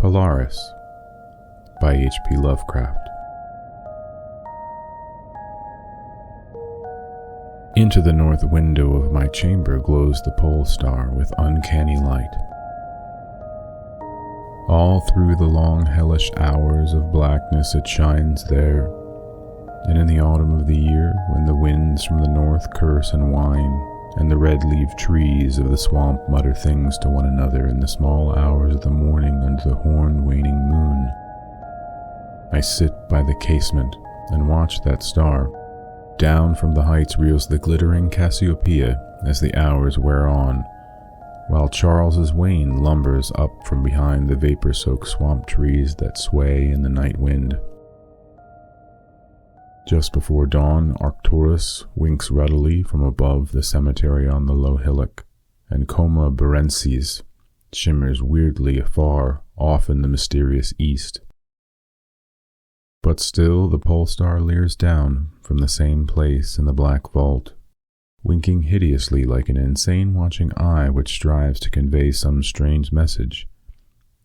Polaris by H.P. Lovecraft. Into the north window of my chamber glows the pole star with uncanny light. All through the long hellish hours of blackness it shines there, and in the autumn of the year, when the winds from the north curse and whine, and the red-leaved trees of the swamp mutter things to one another in the small hours of the morning under the horned waning moon, I sit by the casement and watch that star. Down from the heights reels the glittering Cassiopeia as the hours wear on, while Charles's Wain lumbers up from behind the vapor-soaked swamp trees that sway in the night wind. Just before dawn, Arcturus winks ruddily from above the cemetery on the low hillock, and Coma Berensis shimmers weirdly afar off in the mysterious east. But still the pole star leers down from the same place in the black vault, winking hideously like an insane watching eye which strives to convey some strange message,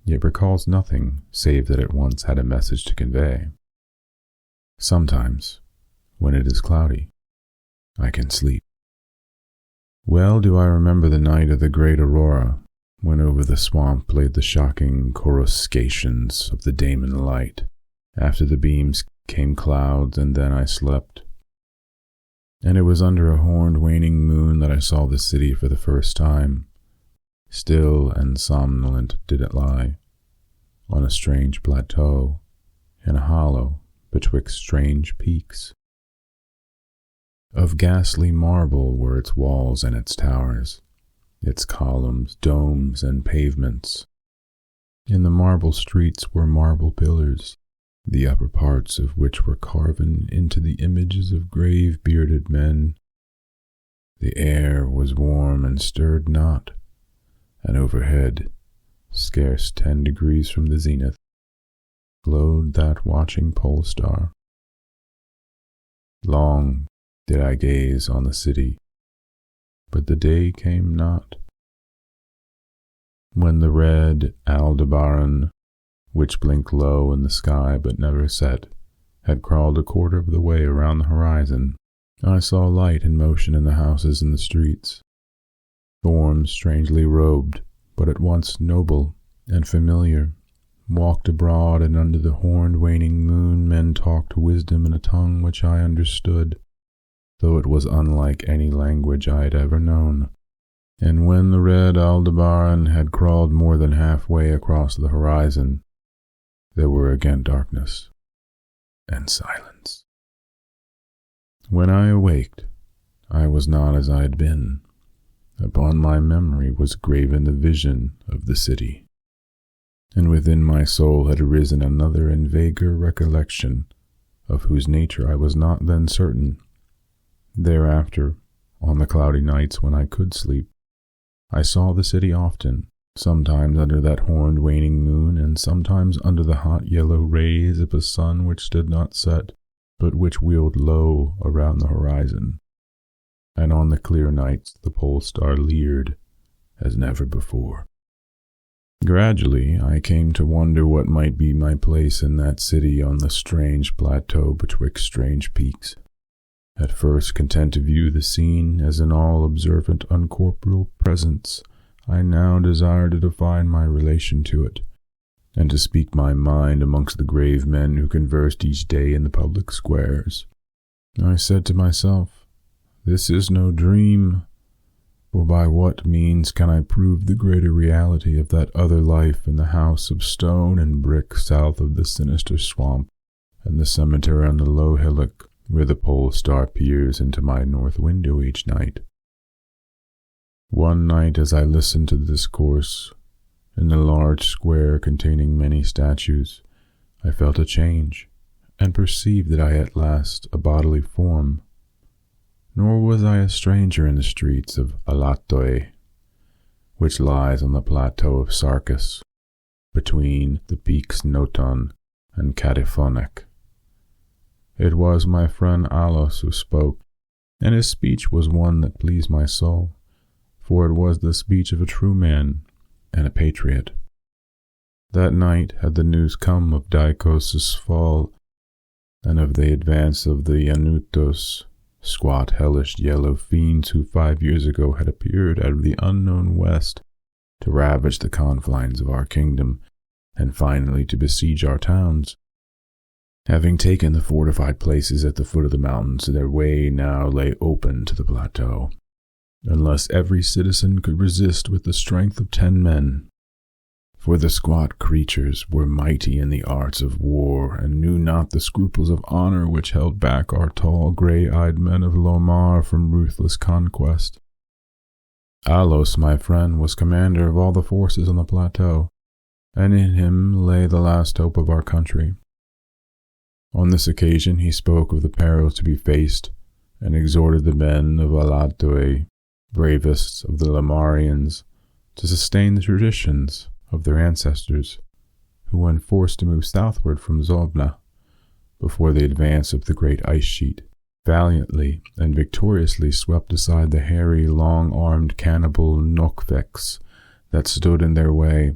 yet recalls nothing save that it once had a message to convey. Sometimes, when it is cloudy, I can sleep. Well do I remember the night of the great aurora, when over the swamp played the shocking coruscations of the daemon light. After the beams came clouds, and then I slept. And it was under a horned waning moon that I saw the city for the first time. Still and somnolent did it lie, on a strange plateau, in a hollow betwixt strange peaks. Of ghastly marble were its walls and its towers, its columns, domes, and pavements. In the marble streets were marble pillars, the upper parts of which were carven into the images of grave bearded men. The air was warm and stirred not, and overhead, scarce 10 degrees from the zenith, glowed that watching pole star. Long did I gaze on the city, but the day came not. When the red Aldebaran, which blinked low in the sky but never set, had crawled a quarter of the way around the horizon, I saw light and motion in the houses and the streets. Forms strangely robed, but at once noble and familiar, walked abroad, and under the horned waning moon men talked wisdom in a tongue which I understood, though it was unlike any language I had ever known. And when the red Aldebaran had crawled more than halfway across the horizon, there were again darkness and silence. When I awaked, I was not as I had been. Upon my memory was graven the vision of the city, and within my soul had arisen another and vaguer recollection, of whose nature I was not then certain. Thereafter, on the cloudy nights when I could sleep, I saw the city often, sometimes under that horned waning moon, and sometimes under the hot yellow rays of a sun which did not set, but which wheeled low around the horizon. And on the clear nights the pole star leered as never before. Gradually I came to wonder what might be my place in that city on the strange plateau betwixt strange peaks. At first content to view the scene as an all-observant uncorporeal presence, I now desired to define my relation to it, and to speak my mind amongst the grave men who conversed each day in the public squares. I said to myself, this is no dream, for by what means can I prove the greater reality of that other life in the house of stone and brick south of the sinister swamp, and the cemetery on the low hillock where the pole star peers into my north window each night? One night as I listened to the discourse, in the large square containing many statues, I felt a change, and perceived that I at last a bodily form. Nor was I a stranger in the streets of Alatoi, which lies on the plateau of Sarkis, between the peaks Noton and Catiphonic. It was my friend Alos who spoke, and his speech was one that pleased my soul, for it was the speech of a true man and a patriot. That night had the news come of Dicos' fall, and of the advance of the Anutos, squat, hellish, yellow fiends who 5 years ago had appeared out of the unknown west to ravage the confines of our kingdom, and finally to besiege our towns. Having taken the fortified places at the foot of the mountains, their way now lay open to the plateau, unless every citizen could resist with the strength of 10 men. For the squat creatures were mighty in the arts of war, and knew not the scruples of honor which held back our tall, grey-eyed men of Lomar from ruthless conquest. Alos, my friend, was commander of all the forces on the plateau, and in him lay the last hope of our country. On this occasion he spoke of the perils to be faced, and exhorted the men of Alatoe, bravest of the Lamarians, to sustain the traditions of their ancestors, who, when forced to move southward from Zobna, before the advance of the great ice sheet, valiantly and victoriously swept aside the hairy, long-armed cannibal Nokvex that stood in their way.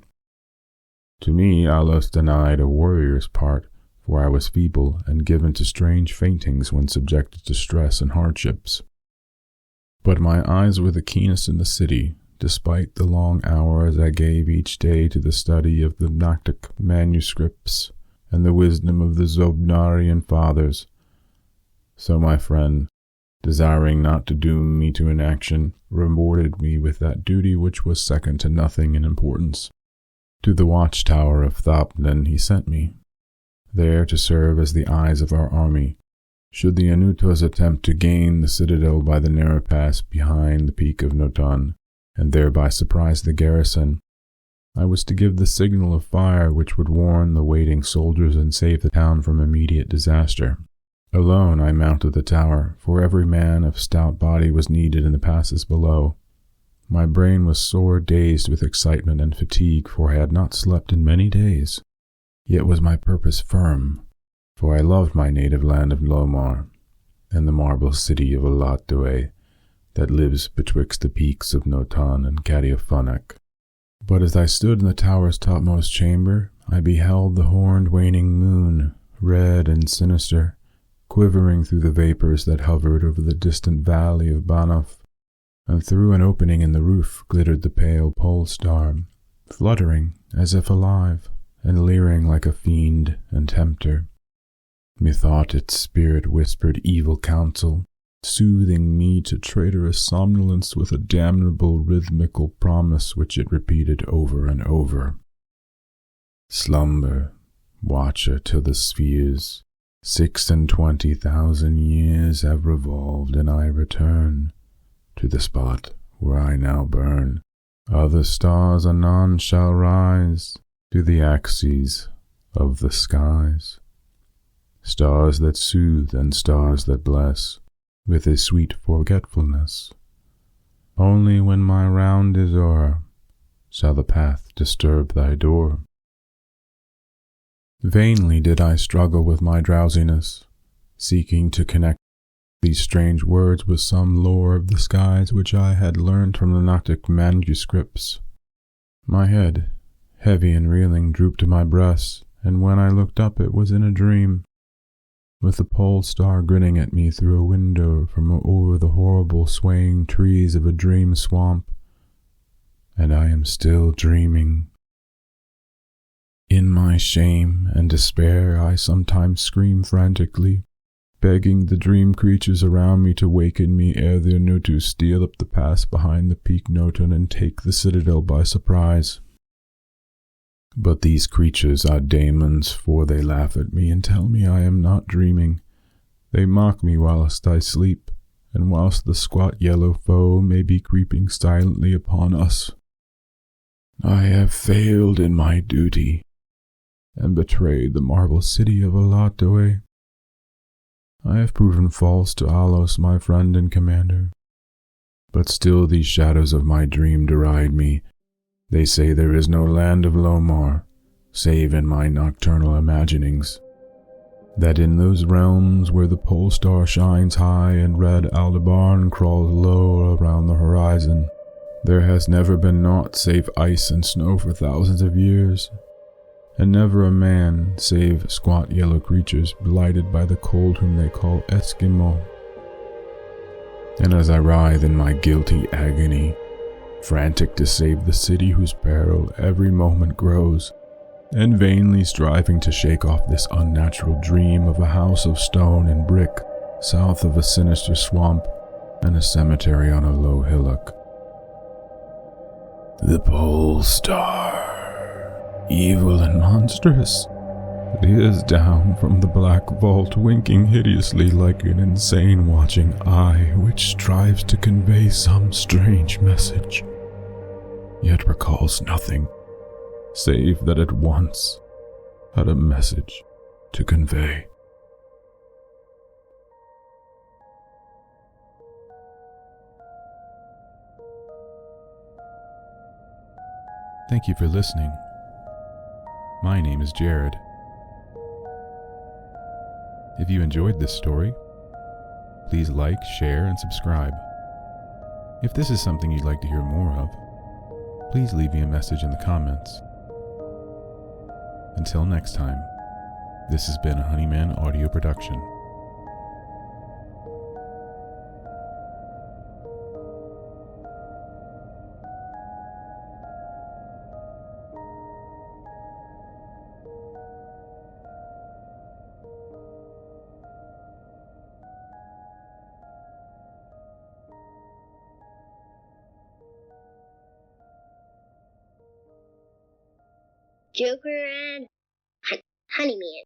To me, Alos denied a warrior's part, for I was feeble and given to strange faintings when subjected to stress and hardships. But my eyes were the keenest in the city, despite the long hours I gave each day to the study of the Noctic manuscripts and the wisdom of the Zobnarian fathers. So my friend, desiring not to doom me to inaction, rewarded me with that duty which was second to nothing in importance. To the watchtower of Thopnan he sent me, there to serve as the eyes of our army, should the Anutos attempt to gain the citadel by the narrow pass behind the peak of Noton, and thereby surprise the garrison. I was to give the signal of fire which would warn the waiting soldiers and save the town from immediate disaster. Alone I mounted the tower, for every man of stout body was needed in the passes below. My brain was sore dazed with excitement and fatigue, for I had not slept in many days. Yet was my purpose firm, for I loved my native land of Lomar, and the marble city of Alatoe, that lives betwixt the peaks of Noton and Cadiaphonic. But as I stood in the tower's topmost chamber, I beheld the horned waning moon, red and sinister, quivering through the vapors that hovered over the distant valley of Banaf, and through an opening in the roof glittered the pale pole star, fluttering as if alive, and leering like a fiend and tempter. Methought its spirit whispered evil counsel, soothing me to traitorous somnolence with a damnable rhythmical promise which it repeated over and over. Slumber, watcher till the spheres, 26,000 years have revolved, and I return to the spot where I now burn. Other stars anon shall rise to the axes of the skies, stars that soothe and stars that bless, with a sweet forgetfulness. Only when my round is o'er shall the path disturb thy door. Vainly did I struggle with my drowsiness, seeking to connect these strange words with some lore of the skies which I had learned from the Noctic manuscripts. My head, heavy and reeling, drooped to my breast, and when I looked up it was in a dream, with the pole star grinning at me through a window from over the horrible swaying trees of a dream swamp, and I am still dreaming. In my shame and despair I sometimes scream frantically, begging the dream creatures around me to waken me ere the Anutu steal up the pass behind the peak Noton and take the citadel by surprise. But these creatures are daemons, for they laugh at me and tell me I am not dreaming. They mock me whilst I sleep, and whilst the squat yellow foe may be creeping silently upon us. I have failed in my duty, and betrayed the marble city of Alatoe. I have proven false to Alos, my friend and commander. But still these shadows of my dream deride me. They say there is no land of Lomar, save in my nocturnal imaginings. That in those realms where the pole star shines high and red Aldebaran crawls low around the horizon, there has never been naught save ice and snow for thousands of years, and never a man save squat yellow creatures blighted by the cold whom they call Eskimo. And as I writhe in my guilty agony, frantic to save the city whose peril every moment grows, and vainly striving to shake off this unnatural dream of a house of stone and brick south of a sinister swamp and a cemetery on a low hillock. The pole star, evil and monstrous, leers down from the black vault, winking hideously like an insane watching eye which strives to convey some strange message, yet recalls nothing, save that it once had a message to convey. Thank you for listening. My name is Jared. If you enjoyed this story, please like, share, and subscribe. If this is something you'd like to hear more of, please leave me a message in the comments. Until next time, this has been a Honeyman audio production. Joker and Honeyman.